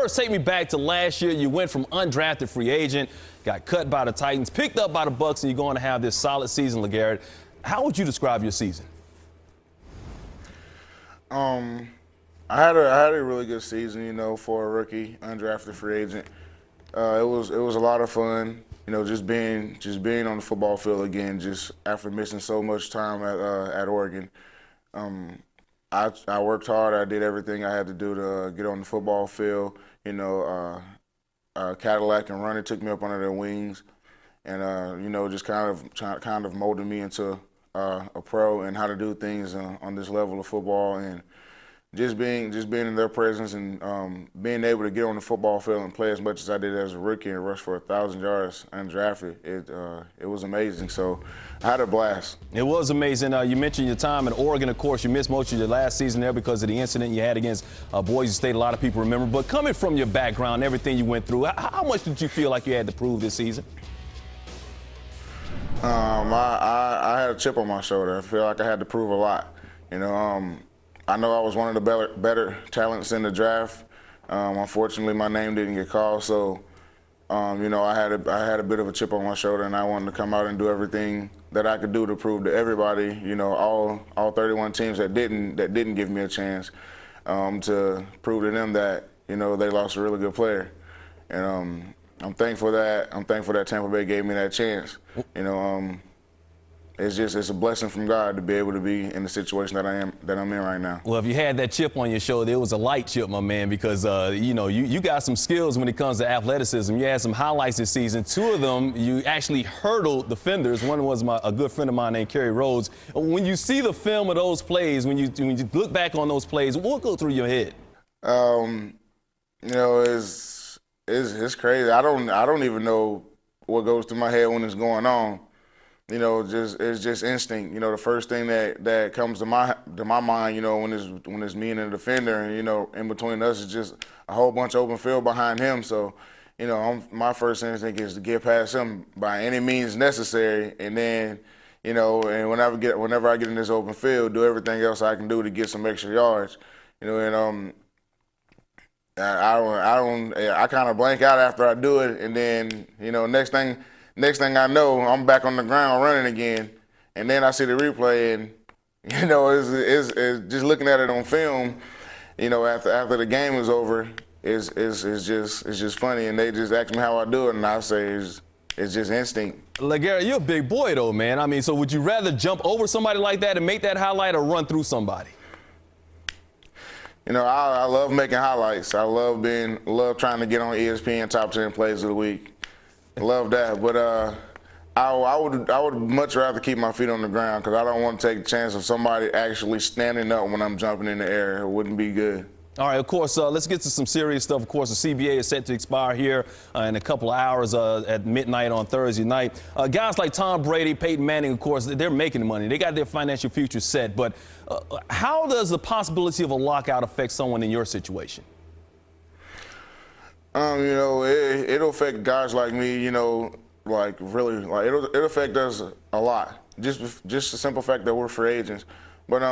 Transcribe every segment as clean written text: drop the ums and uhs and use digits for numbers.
first take me back to last year. You went from undrafted free agent, got cut by the Titans, picked up by the Bucks, and you're going to have this solid season, LeGarrette. How would you describe your season? I had a really good season, you know, for a rookie, undrafted free agent. It was a lot of fun, you know, just being on the football field again, just after missing so much time at Oregon. I worked hard. I did everything I had to do to get on the football field. You know, Cadillac and Running took me up under their wings, and you know, just kind of molded me into a pro and how to do things on this level of football, and just being in their presence and being able to get on the football field and play as much as I did as a rookie and rush for 1,000 yards undrafted. It was amazing. So I had a blast. It was amazing. You mentioned your time in Oregon. Of course, you missed most of your last season there because of the incident you had against Boise State. A lot of people remember. But coming from your background, everything you went through, how much did you feel like you had to prove this season? I had a chip on my shoulder. I feel like I had to prove a lot. You know, I know I was one of the better talents in the draft. Unfortunately, my name didn't get called, so you know, I had a bit of a chip on my shoulder, and I wanted to come out and do everything that I could do to prove to everybody, you know, all 31 teams that didn't give me a chance, to prove to them that, you know, they lost a really good player, and I'm thankful that Tampa Bay gave me that chance. You know, it's a blessing from God to be able to be in the situation that I'm in right now. Well, if you had that chip on your shoulder, it was a light chip, my man, because you know, you got some skills when it comes to athleticism. You had some highlights this season. 2 of them, you actually hurdled defenders. One was a good friend of mine named Kerry Rhodes. When you see the film of those plays, when you look back on those plays, what goes through your head? You know, it's crazy. I don't even know what goes through my head when it's going on. You know, it's just instinct. You know, the first thing that comes to my mind, you know, when it's me and the defender, and you know, in between us is just a whole bunch of open field behind him. So, you know, my first instinct is to get past him by any means necessary, and then, you know, and whenever I get in this open field, do everything else I can do to get some extra yards. You know, and I kind of blank out after I do it, and then, you know, next thing I know, I'm back on the ground running again, and then I see the replay, and you know, it's just looking at it on film. You know, after the game is over, it's just funny, and they just ask me how I do it, and I say it's just instinct. LeGarrette, you're a big boy though, man. I mean, so would you rather jump over somebody like that and make that highlight, or run through somebody? You know, I love making highlights. I love trying to get on ESPN Top 10 Plays of the Week. Love that, but I would much rather keep my feet on the ground, because I don't want to take the chance of somebody actually standing up when I'm jumping in the air. It wouldn't be good. All right, of course, let's get to some serious stuff. Of course, the CBA is set to expire here in a couple of hours at midnight on Thursday night. Guys like Tom Brady, Peyton Manning, of course, they're making money. They got their financial future set. But how does the possibility of a lockout affect someone in your situation? You know, it'll affect guys like me, you know, like really, like it'll affect us a lot. Just the simple fact that we're free agents. But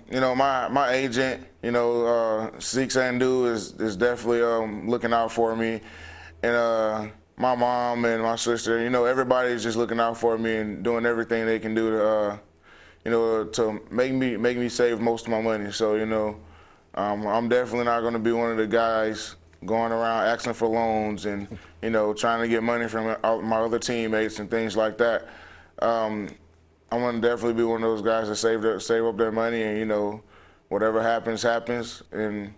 you know, my agent, you know, Zeke Sandu is definitely looking out for me, and my mom and my sister, you know, everybody's just looking out for me and doing everything they can do to, you know, to make me save most of my money. So, you know, I'm definitely not going to be one of the guys going around asking for loans and, you know, trying to get money from my other teammates and things like that. I'm going to definitely be one of those guys that save up their money, and, you know, whatever happens, happens. And,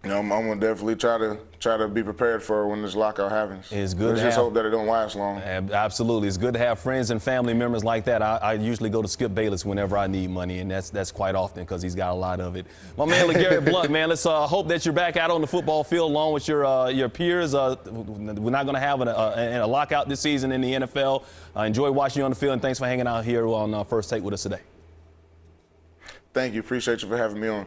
you know, I'm going to definitely try to be prepared for when this lockout happens. It's good. Let's just hope that it don't last long. Absolutely. It's good to have friends and family members like that. I usually go to Skip Bayless whenever I need money, and that's quite often because he's got a lot of it. My man, LeGarrette Blount, man, let's hope that you're back out on the football field along with your peers. We're not going to have a lockout this season in the NFL. Enjoy watching you on the field, and thanks for hanging out here on First Take with us today. Thank you. Appreciate you for having me on.